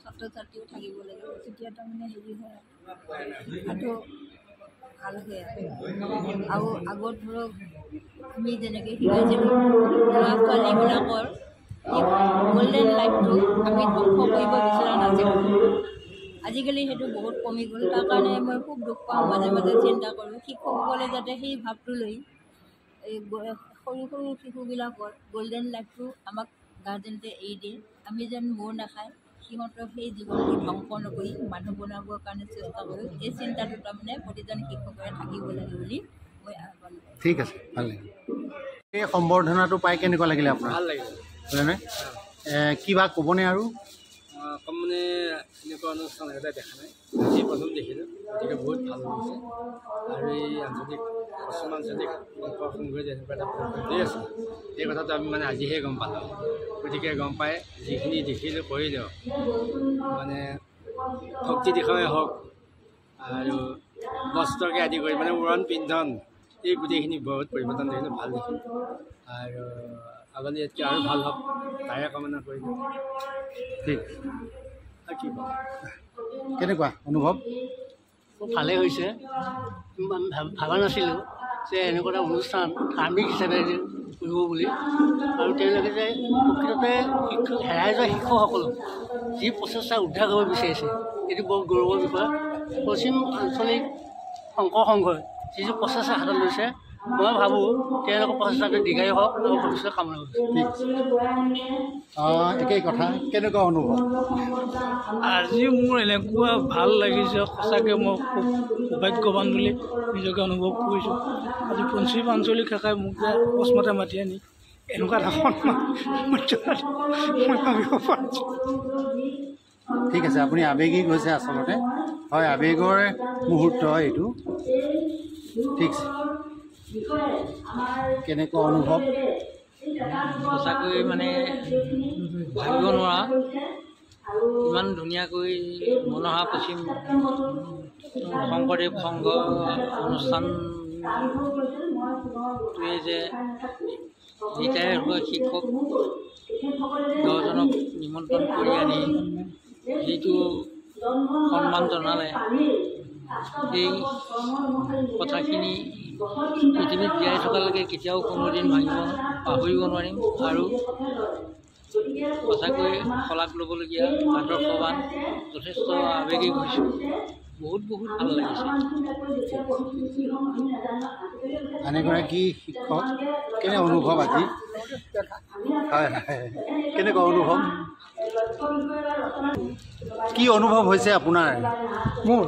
ছাত্ৰ ছাত্ৰীও থাকিব লাগে, তেতিয়া তাৰমানে হেৰি হয় শিক্ষাটো ভাল হয়। আৰু আগত ধৰক আমি যেনেকৈ শিকাইছিলোঁ ল'ৰা ছোৱালীবিলাকৰ গল্ডেন লাইফটো আমি ধ্বংস কৰিব বিচৰা নাছিলোঁ। আজিকালি সেইটো বহুত কমি গ'ল। তাৰ কাৰণে মই খুব দুখ পাওঁ, মাজে মাজে চিন্তা কৰোঁ শিক্ষকসকলে যাতে সেই ভাৱটো লৈ এই সৰু সৰু শিশুবিলাকৰ গল্ডেন লাইফটো আমাক গাৰ্জেণ্টে এৰি দিয়ে। আমি যেন মোৰ নাখায় সিহঁতৰ সেই জীৱনটো ধ্বংস নকৰি মানুহ বনাবৰ কাৰণে চেষ্টা কৰোঁ। এই চিন্তাটো তাৰমানে প্ৰতিজন শিক্ষকৰে থাকিব লাগে বুলি মই আহ্বান কৰোঁ। ঠিক আছে, ভাল লাগিল। এই সম্বৰ্ধনাটো পাই কেনেকুৱা লাগিলে আপোনাৰ? ভাল লাগিলে। হয়নে? কিবা ক'বনে আৰু? কম মানে এনেকুৱা অনুষ্ঠান এটা দেখা নাই, আজি প্ৰথম দেখিলোঁ, গতিকে বহুত ভাল লাগিছে। আৰু এই আঞ্চলিক পশ্চিম আঞ্চলিক অংশ সংঘই যেনেকুৱা এটা পদ্ধতি আছে এই কথাটো আমি মানে আজিহে গম পালোঁ। গতিকে গম পাই যিখিনি দেখিলোঁ কৰিলোঁ মানে ভক্তি দিশাই হওক আৰু বস্ত্ৰকে আদি কৰি মানে উৰণ পিন্ধন এই গোটেইখিনি বহুত পৰিৱৰ্তন দেখিলোঁ, ভাল দেখিলোঁ। আৰু আগলৈ ইয়াতকৈ আৰু ভাল হওক তাৰে কামনা কৰিলোঁ। ঠিক আৰু কি ক'ম, কেনেকুৱা অনুভৱ? খুব ভালেই হৈছে। ইমান ভবা নাছিলোঁ যে এনেকুৱা এটা অনুষ্ঠান ধাৰ্মিক হিচাপে কৰিব বুলি। আৰু তেওঁলোকে যে প্ৰকৃততে হেৰাই যোৱা শিক্ষকসকলক যি প্ৰচেষ্টা উদ্ধাৰ কৰিব বিচাৰিছে এইটো বৰ গৌৰৱৰ বিষয়। পশ্চিম আঞ্চলিক শংকৰ সংঘই যি প্ৰচেষ্টা হাতত লৈছে মই ভাবোঁ তেওঁলোকৰ প্ৰচেষ্টাটো দীঘাই হওক আৰু ভৱিষ্যতে কামনা কৰিছোঁ। একেই কথা, কেনেকুৱা অনুভৱ? আজি মোৰ এনেকুৱা ভাল লাগিছে, সঁচাকৈ মই খুব সৌভাগ্যৱান বুলি নিজকে অনুভৱ কৰিছোঁ। আজি পশ্চিম আঞ্চলিক শাখাই মোক যে অকস্মাতে মাতি আনি এনেকুৱা এটা সন্মান মই ভাবিব পাৰিছোঁ। ঠিক আছে, আপুনি আৱেগিক হৈছে আচলতে। হয়, আৱেগৰ মুহূৰ্ত এইটো। ঠিক আছে, কেনেকুৱা অনুভৱ? সঁচাকৈ মানে ভাবিব নোৱাৰা ইমান ধুনীয়াকৈ মনোহা পশ্চিম শংকৰদেৱ সংঘ অনুষ্ঠানটোৱে যে ৰিটায়াৰ হোৱা শিক্ষক 10জনক নিমন্ত্ৰণ কৰি আনি যিটো সন্মান জনালে এই কথাখিনি পৃথিৱীত জীয়াই থকালৈকে কেতিয়াও কোনোদিন পাহৰিব নোৱাৰিম। আৰু সঁচাকৈ শলাগ ল'বলগীয়া আদৰ্শৱান যথেষ্ট আৱেগিক হৈছোঁ বহুত ভাল লাগিছে আনগৰাকী শিক্ষক কেনে অনুভৱ আজি হয় কেনেকুৱা অনুভৱ কি অনুভৱ হৈছে আপোনাৰ মোৰ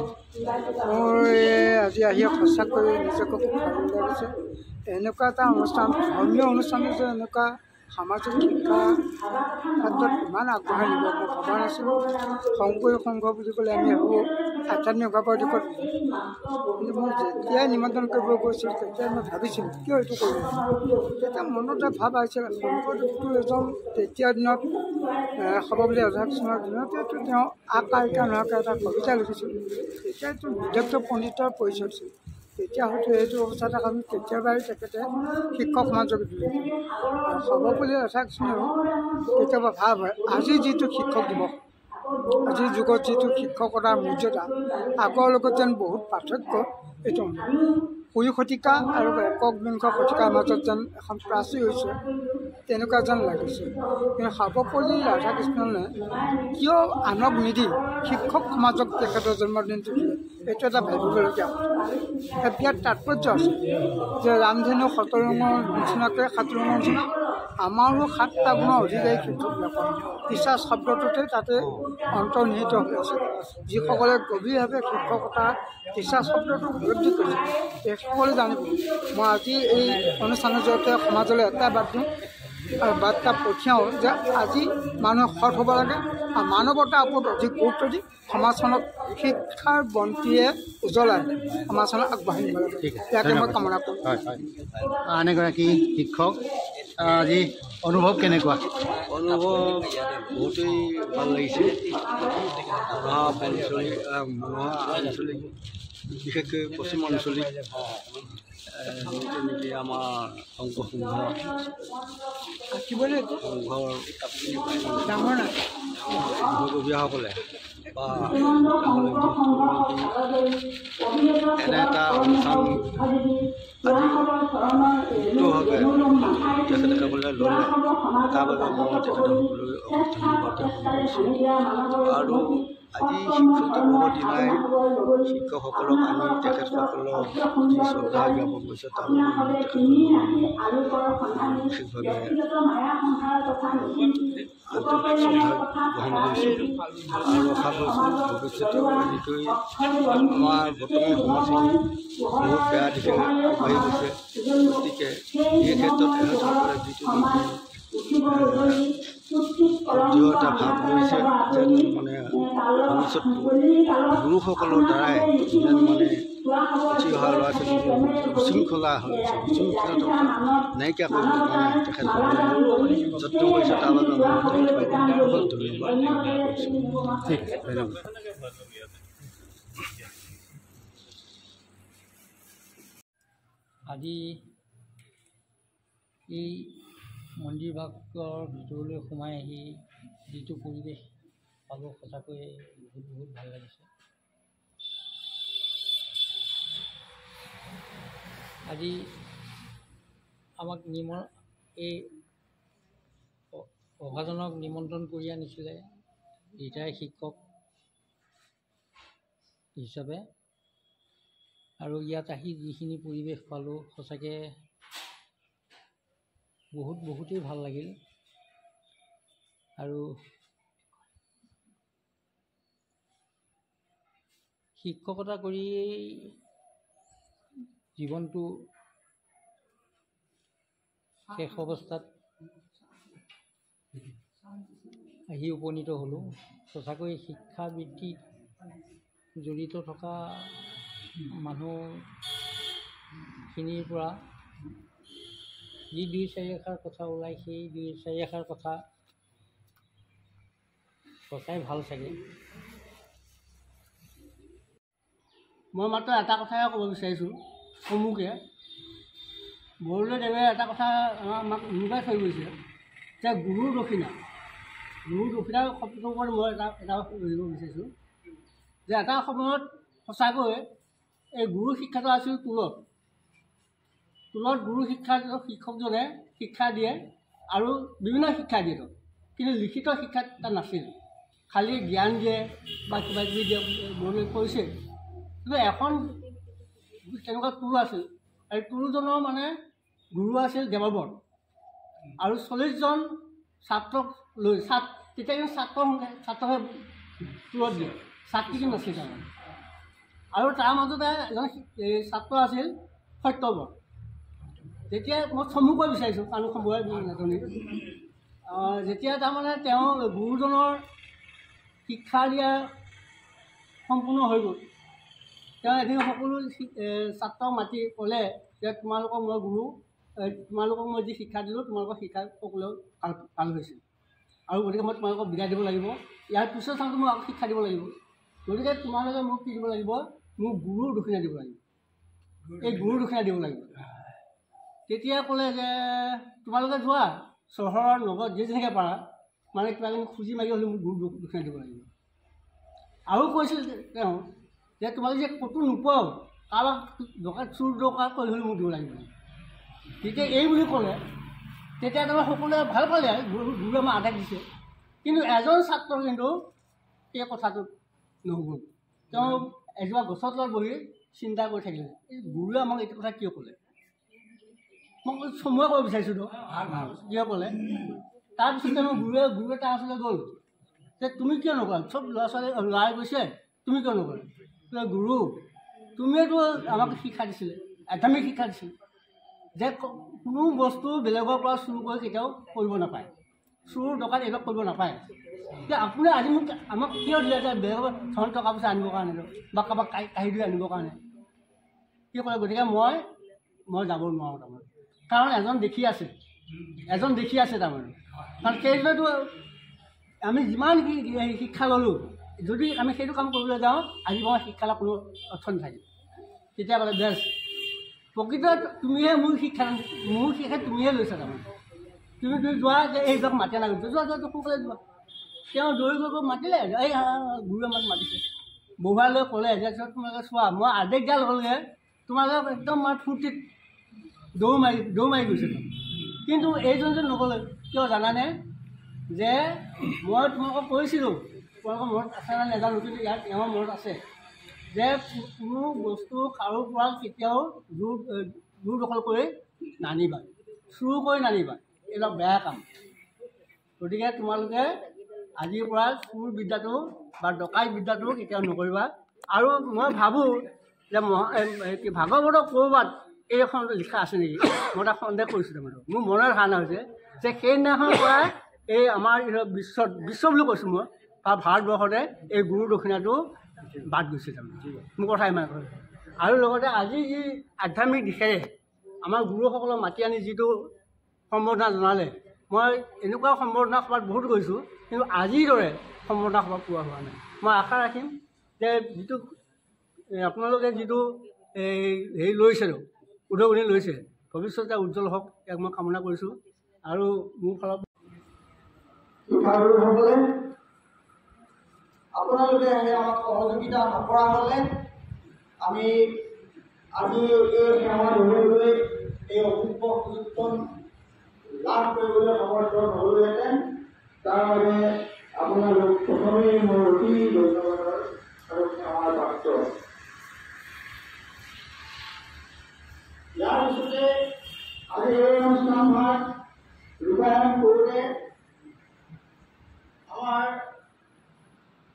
আজি আহি সঁচাকৈ নিজকে খুব ভাল লাগিছে এনেকুৱা এটা অনুষ্ঠান ধৰ্মীয় অনুষ্ঠান যে এনেকুৱা সামাজিক শিক্ষা ক্ষেত্ৰত ইমান আগবঢ়াই নিব মই ভবা নাছিলোঁ শংকৰী সংঘ বুলি ক'লে আমি ভাবোঁ আধ্যাত্মিকভাৱৰ দিশত কিন্তু মই যেতিয়াই নিমন্ত্ৰণ কৰিব গৈছিলোঁ তেতিয়াই মই ভাবিছিলোঁ কিয় এইটো কৰিব তেতিয়া মনতে ভাৱ আহিছিল শংকৰদেৱটো এজন তেতিয়াৰ দিনত সৰ্বপল্লী ৰাধাকৃষ্ণৰ দিনতেতো তেওঁ আকাৰিকা নোহোৱাকৈ এটা কবিতা লিখিছিল তেতিয়াতো বিদগ্ধ পণ্ডিতৰ পৰিচয় দিছিল তেতিয়া হয়তো এইটো অৱস্থাত আমি কেতিয়াবাই তেখেতে শিক্ষক সমাজক দিলে আৰু সৰ্বপল্লী ৰাধাকৃষ্ণেও কেতিয়াবা ভাৱ হয় আজিৰ যিটো শিক্ষক দিৱস আজিৰ যুগত যিটো শিক্ষকতাৰ মৰ্যাদা আগৰ লগত যেন বহুত পাৰ্থক্য এইটো 20 শতিকা আৰু 21বিংশ শতিকাৰ মাজত যেন এখন প্ৰাচী হৈছে তেনেকুৱা যেন লাগিছে কিন্তু সৰ্বপল্লী ৰাধাকৃষ্ণনে কিয় আনক নিদি শিক্ষক সমাজক তেখেতৰ জন্মদিনটো দিলে এইটো এটা ভাবিবলগীয়া কথা বিয়াত তাৎপৰ্য আছে যে ৰামধেনু 17 ৰঙৰ নিচিনাকৈ 7 ৰঙৰ নিচিনা আমাৰো 7টা গুণৰ অধিকাৰী শিক্ষকবিলাকৰ বিশ্বাস শব্দটোতে তাতে অন্তৰ্নিহিত হৈ আছে যিসকলে গভীৰভাৱে শিক্ষকতা বিশ্বাস শব্দটো উপলব্ধি কৰিছে তেখেতসকলে জানিব মই আজি এই অনুষ্ঠানৰ জৰিয়তে সমাজলৈ এটা বাদ দিওঁ আৰু বাৰ্তা পঠিয়াওঁ যে আজি মানুহে সৎ হ'ব লাগে আৰু মানৱতাৰ ওপৰত অধিক গুৰুত্ব দি সমাজখনক শিক্ষাৰ বন্তিয়ে উজ্বলাই সমাজখনক আগবাঢ়ি নিব লাগে ইয়াকে মই কামনা কৰোঁ আন এগৰাকী শিক্ষক আজি অনুভৱ কেনেকুৱা অনুভৱ বহুতেই ভাল লাগিছে আঞ্চলিক বিশেষকৈ পশ্চিম আঞ্চলিক নেকি আমাৰ সংঘৰ যুৱকীসকলে বা এনে এটা অনুষ্ঠান আজি মুক্তভাৱে তেখেতে খাবলৈ ল'লে তাৰ বাবে মই তেখেতসকললৈ ধন্যবাদ জ্ঞাপন কৰিছোঁ আৰু আজি শিক্ষক দিৱসৰ দিনাই শিক্ষকসকলক আমি তেখেতসকলক যি শ্ৰদ্ধা জ্ঞাপন কৰিছোঁ তাৰ বাবে বিশেষভাৱে আন্তৰিক শ্ৰদ্ধা গ্ৰহণ কৰিছোঁ আৰু আশা কৰিছোঁ ভৱিষ্যতেও এনেকৈ আমাৰ বৰ্তমান সমাজখন বহুত বেয়া দিশে আগবাঢ়ি গৈছে গতিকে এই ক্ষেত্ৰত এখেতসকলে যিটো দৃঢ়তা ভাৱ লৈছে যেন মানে ভৱিষ্যত গুৰুসকলৰ দ্বাৰাই যেন মানে উঠি অহা ল'ৰা ছোৱালীবোৰ উশৃংখলা হৈ আছে উশৃংখলতা নাইকিয়া কৰিব কাৰণে তেখেতসকলে যত্ন কৰিছে তাৰ বাবে মই তেখেতসকলক বহুত ধন্যবাদ কৰিছোঁ আজি এই মন্দিৰ ভাগৰ ভিতৰলৈ সোমাই আহি যিটো পৰিৱেশ পালোঁ সঁচাকৈ বহুত ভাল লাগিছে আজি আমাক এই অভাজনক নিমন্ত্ৰণ কৰি আনিছিলে ৰিটায়াৰ্ড শিক্ষক হিচাপে আৰু ইয়াত আহি যিখিনি পৰিৱেশ পালোঁ সঁচাকৈ বহুতেই ভাল লাগিল আৰু শিক্ষকতা কৰি জীৱনটো শেষ অৱস্থাত আহি উপনীত হ'লোঁ সঁচাকৈ শিক্ষা বৃত্তিত জড়িত থকা মানুহখিনিৰ পৰা যি 2-4 এষাৰ কথা ওলাই সেই 2-4 এষাৰ কথা সঁচাই ভাল চাগে মই মাত্ৰ এটা কথাই ক'ব বিচাৰিছোঁ চমুকে বৰদলৈদেৱে এটা কথা আমাক উনুকাই থৈ গৈছে যে গুৰুৰ দক্ষিণা শব্দটোৰ ওপৰত মই এটা কৰিব বিচাৰিছোঁ যে এটা সময়ত সঁচাকৈ এই গুৰু শিক্ষাটো আছিল টোলত গুৰু শিক্ষকজনে শিক্ষা দিয়ে আৰু বিভিন্ন শিক্ষা দিয়ে কিন্তু লিখিত শিক্ষাত তাত নাছিল, খালি জ্ঞান দিয়ে বা কিবা কিবি দিয়ে বৰ্ণনা কৰিছিল। কিন্তু এখন তেনেকুৱা টুৰ আছিল, আৰু টুৰজনৰ মানে গুৰু আছিল দেৱব্ৰত, আৰু 40জন ছাত্ৰক লৈ তেতিয়া কিন্তু ছাত্ৰহে টুৰত দিয়ে, ছাত্ৰী কিন্তু নাছিল তাৰমানে। আৰু তাৰ মাজতে এজন ছাত্ৰ আছিল সত্যব্ৰত। যেতিয়া মই চমুকৈ বিচাৰিছোঁ কাৰণ সময় নাজানি, যেতিয়া তাৰমানে তেওঁ গুৰুজনৰ শিক্ষা দিয়া সম্পূৰ্ণ হৈ গ'ল, তেওঁ এদিন সকলো ছাত্ৰক মাতি ক'লে যে তোমালোকক মই গুৰু, তোমালোকক মই যি শিক্ষা দিলোঁ তোমালোকৰ শিক্ষা সকলোৱে ভাল হৈছিল, আৰু গতিকে মই তোমালোকক বিদায় দিব লাগিব। ইয়াৰ পিছত চাওঁতে মই আকৌ শিক্ষা দিব লাগিব, গতিকে তোমালোকে মোক কি দিব লাগিব, মোক গুৰুৰ দক্ষিণা দিব লাগিব, এই গুৰুৰ দক্ষিণা দিব লাগিব। তেতিয়া ক'লে যে তোমালোকে যোৱা চহৰৰ লগত যি যেনেকৈ পাৰা, মানে কিবা কিবি খুজি মাৰি হ'লে মোক গুৰু দক্ষিণা দিব লাগিব। আৰু কৈছিল তেওঁ যে তোমালোকে যে ক'তো নোপোৱাও, কাৰোবাক দৰকাৰ চুৰ দৰকাৰ কৰি হ'লে মোক দিব লাগিব। তেতিয়া এই বুলি ক'লে, তেতিয়া তাৰমানে সকলোৱে ভাল পালে, গুৰুৱে আমাক আদেশ দিছে। কিন্তু এজন ছাত্ৰ কিন্তু এই কথাটোত নহ'ল, তেওঁ এজোপা গছৰ তলত বহি চিন্তা কৰি থাকিলে, এই গুৰুৱে আমাক এইটো কথা কিয় ক'লে, মই চমুৱে ক'ব বিচাৰিছোঁ তো কিয় ক'লে। তাৰপিছত তেওঁ গুৰুৱে তাৰ ওচৰলৈ গ'ল যে তুমি কিয় নকৰা, চব ল'ৰা ছোৱালী ল'ৰাই গৈছে, তুমি কিয় নকৰা। গুৰু তুমিয়েতো আমাক শিক্ষা দিছিলে, আধ্যাত্মিক শিক্ষা দিছিলে যে কোনো বস্তু বেলেগৰ পৰা চুৰ কৰি কেতিয়াও কৰিব নাপায়, চুৰ ডকাইত এইবিলাক কৰিব নাপায়। যে আপুনি আজি মোক আমাক কিয় দিলে যে বেলেগৰ ধন টকা পইচা আনিবৰ কাৰণে বা কাৰোবাক কাঢ়ি দি আনিবৰ কাৰণে কি কৰে। গতিকে মই যাব নোৱাৰোঁ তাৰমানে, কাৰণ এজন দেখি আছে তাৰমানে। কাৰণ সেইটোৱেতো আমি যিমান শিক্ষা ল'লোঁ, যদি আমি সেইটো কাম কৰিবলৈ যাওঁ আজি মই শিক্ষা লাভ কোনো অৰ্থ নাথাকে। তেতিয়া ক'লে বেছ প্ৰকৃতত তুমিহে মোৰ শিক্ষা তুমিহে লৈছা তাৰমানে, তুমি যোৱা যে এইবিলাক মাতি নালাগে, যোৱা সোনকালে যোৱা। তেওঁ দৌৰি গৈ মাতিলে, এই গুৰুৱে আমাক মাতিছে, বহুৱাই লৈ ক'লে যে তোমালোকে চোৱা মই আদেশ দিয়াৰ লগে লগে তোমালোকে একদম মানে ফূৰ্তিত দৌৰ মাৰি গৈছে। কিন্তু এইজন যে নগ'লে কিয় জানানে, যে মই তোমালোকক কৈছিলোঁ, তোমালোকৰ মনত আছে নে নাজানো, কিন্তু ইয়াত এওঁ মনত আছে যে কোনো বস্তু কাৰোৰ পৰা কেতিয়াও জোৰ দখল কৰি নানিবা, চুৰ কৰি নানিবা, এইবিলাক বেয়া কাম। গতিকে তোমালোকে আজিৰ পৰা চুৰ বিদ্যাটো বা ডকাইত বিদ্যাটো কেতিয়াও নকৰিবা। আৰু মই ভাবোঁ যে ভাগৱতৰ ক'ৰবাত এইখন লিখা আছে নেকি, মই তাক সন্দেহ কৰিছোঁ। তাৰমানে মোৰ মনৰ ধাৰণা হৈছে যে সেইদিনাখনৰ পৰা এই আমাৰ বিশ্ব বুলি কৈছোঁ মই, বা ভাৰতবৰ্ষতে এই গুৰু দক্ষিণাটো বাদ গৈছে তাৰমানে, মোৰ কথা ইমান কৈছে। আৰু লগতে আজি যি আধ্যাত্মিক দিশেৰে আমাৰ গুৰুসকলক মাতি আনি যিটো সম্বৰ্ধনা জনালে, মই এনেকুৱা সম্বৰ্ধনা সভাত বহুত গৈছোঁ, কিন্তু আজিৰ দৰে সম্বৰ্ধনা সভা পোৱা হোৱা নাই। মই আশা ৰাখিম যে যিটো আপোনালোকে যিটো হেৰি লৈছে, উদগনি লৈছে, ভৱিষ্যতে উজ্জ্বল হওক, ইয়াক মই কামনা কৰিছোঁ। আৰু মোৰ ফালৰ শিক্ষাগুৰুসকলে আপোনালোকে আমাক সহযোগিতা নকৰা হ'লে আমি আজি এই সেৱা ধৰিবলৈ এই অভিজ্ঞ সুযোগখন লাভ কৰিবলৈ সমৰ্থ নহ'লোহেঁতেন। তাৰ বাবে আপোনালোক প্ৰথমেই মোৰ অতি ধন্যবাদৰ আৰু সেৱাৰ পাত্ৰ। ইয়াৰ পিছতে আজি এই অনুষ্ঠানভাগ ৰূপায়ণ কৰোঁতে আমাৰ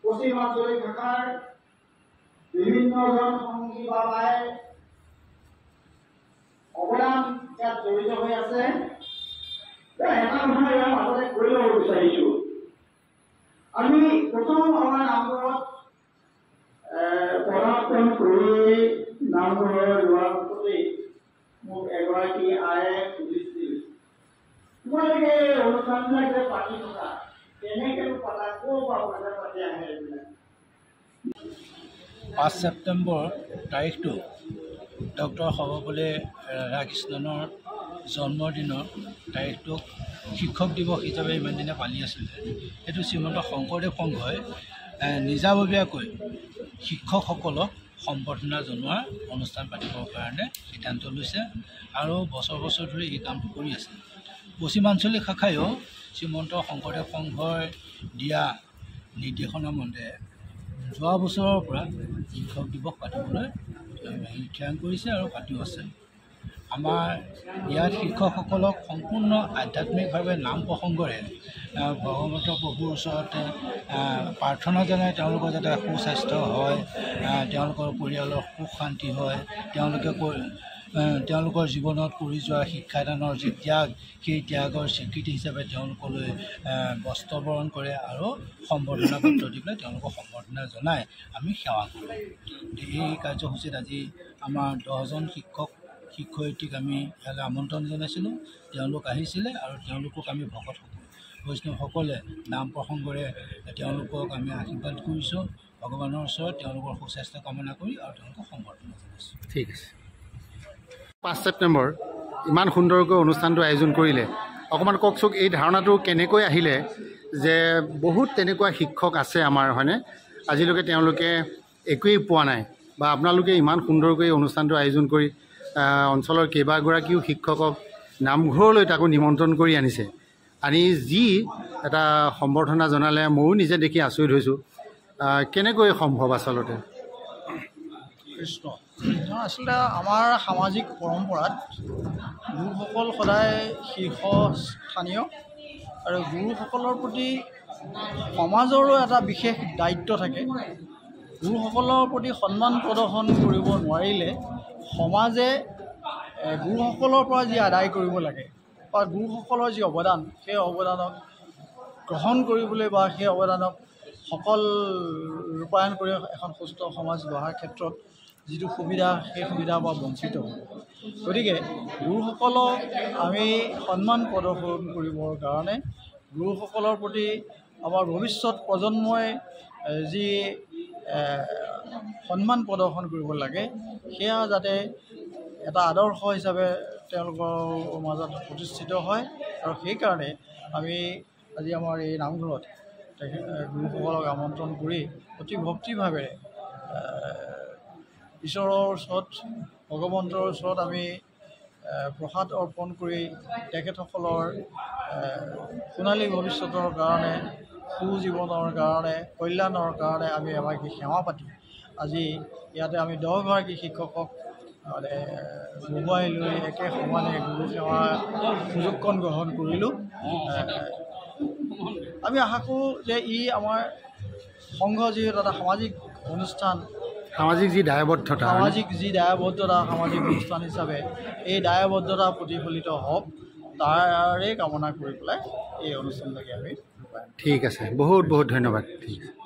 পশ্চিম আঞ্চলিক শাখাৰ বিভিন্নজন সংগী বা ভাই অৱদান ইয়াত জড়িত হৈ আছে। এটা কথা ইয়াৰ মাজতে কৈ ল'ব বিচাৰিছোঁ, আমি প্ৰথম আমাৰ নামঘৰত পদাৰ্পণ কৰি নামঘৰৰ লোৱাৰ পাছতেই মোক এগৰাকী আয়ে সুধিছিল, তোমালোকে অনুষ্ঠানবিলাক যে পাতি থকা কেনেকৈ পাতা, ক'ৰ পৰা পাতি আহে এইবিলাক। 5 ছেপ্টেম্বৰ তাৰিখটো ডক্টৰ সৰ্বপল্লী ৰাধাকৃষ্ণনৰ জন্মদিনৰ তাৰিখটোক শিক্ষক দিৱস হিচাপে ইমান দিনে পালি আছিলে। সেইটো শ্ৰীমন্ত শংকৰদেৱ সংঘই নিজাববীয়াকৈ শিক্ষকসকলক সম্বৰ্ধনা জনোৱাৰ অনুষ্ঠান পাতিবৰ কাৰণে সিদ্ধান্ত লৈছে আৰু বছৰ বছৰ ধৰি এই কামটো কৰি আছে। পশ্চিম আঞ্চলিক শাখায়ো শ্ৰীমন্ত শংকৰদেৱ সংঘই দিয়া নিৰ্দেশনা মতে যোৱা বছৰৰ পৰা শিক্ষক দিৱস পাতিবলৈ থিৰাং কৰিছে আৰু পাতিও আছে। আমাৰ ইয়াত শিক্ষকসকলক সম্পূৰ্ণ আধ্যাত্মিকভাৱে নাম প্ৰসংগৰে ভগৱন্ত প্ৰভুৰ ওচৰতে প্ৰাৰ্থনা জনাই তেওঁলোকৰ যাতে সুস্বাস্থ্য হয়, তেওঁলোকৰ পৰিয়ালৰ সুখ শান্তি হয়, তেওঁলোকৰ জীৱনত কৰি যোৱা শিক্ষাদানৰ যি ত্যাগ, সেই ত্যাগৰ স্বীকৃতি হিচাপে তেওঁলোকলৈ বস্ত্ৰবৰণ কৰে আৰু সম্বৰ্ধনা পত্ৰ দি পেলাই তেওঁলোকক সম্বৰ্ধনা জনাই আমি সেৱা কৰোঁ। এই কাৰ্যসূচীত আজি আমাৰ 10জন শিক্ষয়িত্ৰীক আমি ইয়ালৈ আমন্ত্ৰণ জনাইছিলোঁ। তেওঁলোক আহিছিলে আৰু তেওঁলোকক আমি ভকত বৈষ্ণৱসকলে নাম প্ৰসংগৰে তেওঁলোকক আমি আশীৰ্বাদ কৰিছোঁ। ভগৱানৰ ওচৰত তেওঁলোকৰ সুস্বাস্থ্য কামনা কৰি আৰু তেওঁলোকক সম্বৰ্ধনা জনাইছোঁ। ঠিক আছে। 5 ছেপ্টেম্বৰ ইমান সুন্দৰকৈ অনুষ্ঠানটো আয়োজন কৰিলে, অকণমান কওকচোন এই ধাৰণাটো কেনেকৈ আহিলে যে বহুত তেনেকুৱা শিক্ষক আছে আমাৰ, হয়নে? আজিলৈকে তেওঁলোকে একোৱেই পোৱা নাই বা আপোনালোকে ইমান সুন্দৰকৈ অনুষ্ঠানটো আয়োজন কৰি অঞ্চলৰ কেইবাগৰাকীও শিক্ষকক নামঘৰলৈ তাকো নিমন্ত্ৰণ কৰি আনিছে, আনি যি এটা সম্বৰ্ধনা জনালে ময়ো নিজে দেখি আচৰিত হৈছোঁ। কেনেকৈ সম্ভৱ আচলতে? কৃষ্ণ আচলতে আমাৰ সামাজিক পৰম্পৰাত গুৰুসকল সদায় শীৰ্ষস্থানীয় আৰু গুৰুসকলৰ প্ৰতি সমাজৰো এটা বিশেষ দায়িত্ব থাকে। গুৰুসকলৰ প্ৰতি সন্মান প্ৰদৰ্শন কৰিব নোৱাৰিলে সমাজে গুৰুসকলৰ পৰা যি আদায় কৰিব লাগে বা গুৰুসকলৰ যি অৱদান, সেই অৱদানক গ্ৰহণ কৰিবলৈ বা সেই অৱদানক সফল ৰূপায়ণ কৰি এখন সুস্থ সমাজ গঢ়াৰ ক্ষেত্ৰত যিটো সুবিধা, সেই সুবিধাৰ পৰা বঞ্চিত হ'ব। গতিকে গুৰুসকলক আমি সন্মান প্ৰদৰ্শন কৰিবৰ কাৰণে গুৰুসকলৰ প্ৰতি আমাৰ ভৱিষ্যত প্ৰজন্মই যি সন্মান প্ৰদৰ্শন কৰিব লাগে, সেয়া যাতে এটা আদৰ্শ হিচাপে তেওঁলোকৰ মাজত প্ৰতিষ্ঠিত হয়। আৰু সেইকাৰণে আমি আজি আমাৰ এই নামঘৰত গুৰুসকলক আমন্ত্ৰণ কৰি অতি ভক্তিভাৱেৰে ঈশ্বৰৰ ওচৰত, ভগৱন্তৰ ওচৰত আমি প্ৰসাদ অৰ্পণ কৰি তেখেতসকলৰ সোণালী ভৱিষ্যতৰ কাৰণে, সুজীৱনৰ কাৰণে, কল্যাণৰ কাৰণে আমি এভাগী সেৱা পাতি আজি ইয়াতে আমি 10গৰাকী শিক্ষকক বহুৱাই লৈ একে সমানে গুৰু সেৱা সুযোগকণ গ্ৰহণ কৰিলোঁ। আমি আশা কৰোঁ যে ই আমাৰ সংঘ যিহেতু এটা সামাজিক অনুষ্ঠান, সামাজিক যি দায়বদ্ধতা, সামাজিক অনুষ্ঠান হিচাপে এই দায়বদ্ধতা প্ৰতিফলিত হওক, তাৰে কামনা কৰি পেলাই এই অনুষ্ঠানলৈকে আমি। ঠিক আছে, বহুত বহুত ধন্যবাদ। ঠিক আছে।